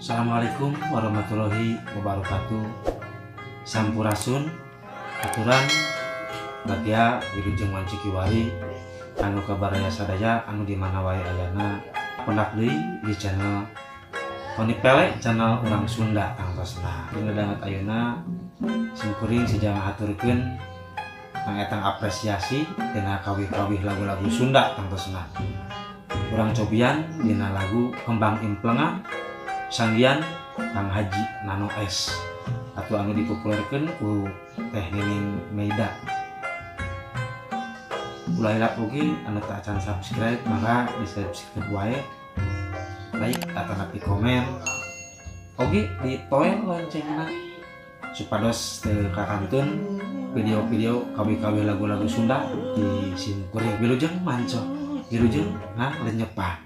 Assalamualaikum warahmatullahi wabarakatuh. Sampurasun aturan bagia wilujeng wancikiwari anu kabaraya sadaya anu dimana wae ayana kondak deui di channel Tony Pele, channel urang Sunda tangtosna. Dina danget ayeuna simkuring sejama haturkeun etang apresiasi dina kawih-kawih lagu-lagu Sunda tangtosna. Urang cobian dina lagu Kembang Implengan sanggian Kang Haji Nano S atau anu dipopulerkeun ku Teh Nining Meida. Ulah hilap oge anu teu acan subscribe maka di-subscribe wae, like atau napi komen oge ditoel loncengna supados teu kakantun video-video kawih-kawih lagu-lagu Sunda di simkuring wilujeng manco wilujeng ngalenyepan.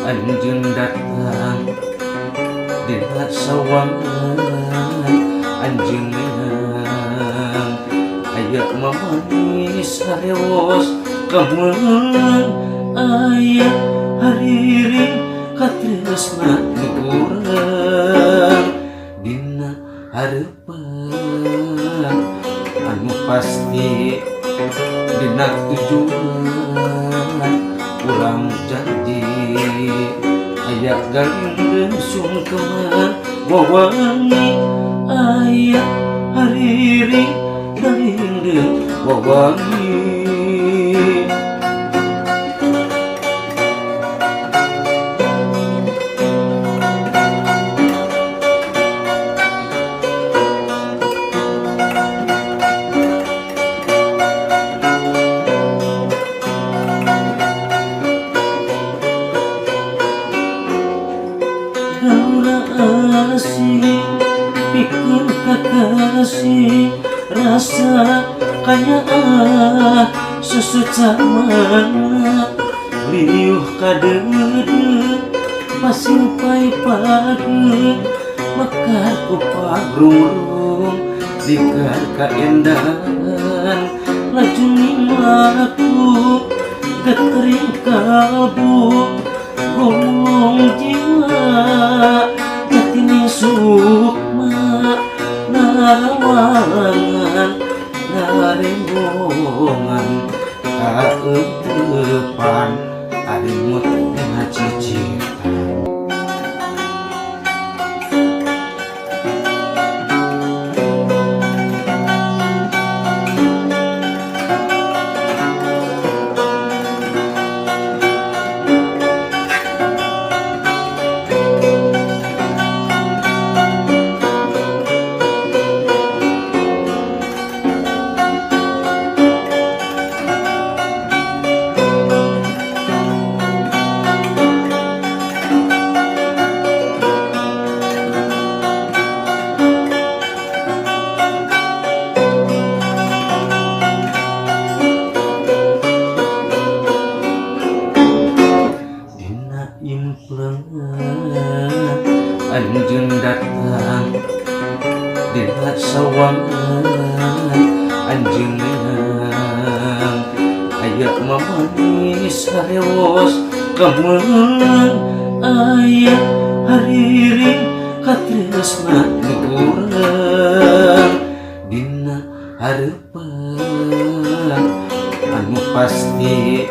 Anjeun datang dina sawangan anjeun leunang aya mamanis hareos kameung aya hariring katresna nu urang dina hareupan anu pasti dina tujuan urang janji aya garing sungkeman wawangi aya hariring garing wawangi. Asih pikeun kakasih rasa kaya susu camana liuh kadeudeut pasimpai pageung mekar ku pagrung dikar kaendahan laju minglaku getering kalbu gulung jiwa jatini sukma narawangan narembongan kaeutepan arimut ngacicitan. Anjeun datang dina sawangan anjeun leunang aya mamanis hareos kameung aya hariring katresna nu urang dina hareupan anu pasti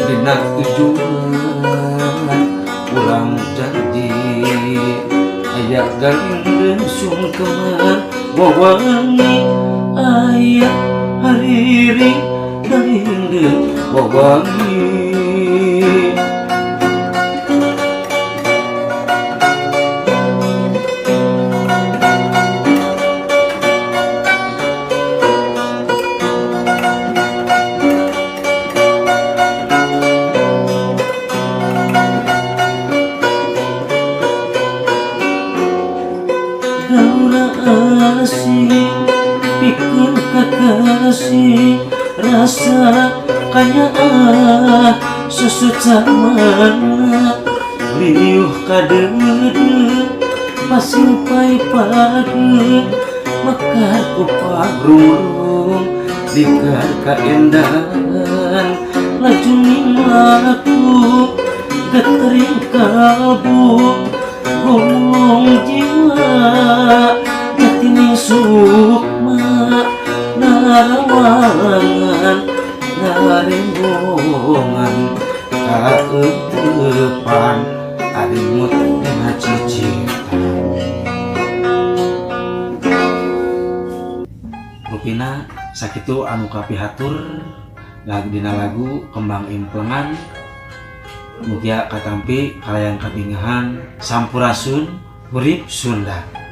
dina tujuan urang janji aya garing sungkeman wawangi aya hariring dalingdeung wawangi asih pikeun kakasih rasa kanyaan susucamana liuh kadeudeuh pasimpai padeung mekar ku pagrung dikar kaendahan laju minglaku getering kalbu gulung jiwa jatini sukma narawangan ngarimbongan kaeutepan arimut ngacicitan rupina sakitu anu kapihatur lagu dina lagu kembang implengan mugia katampi kalayan kabingahan sampurasun urip Sunda.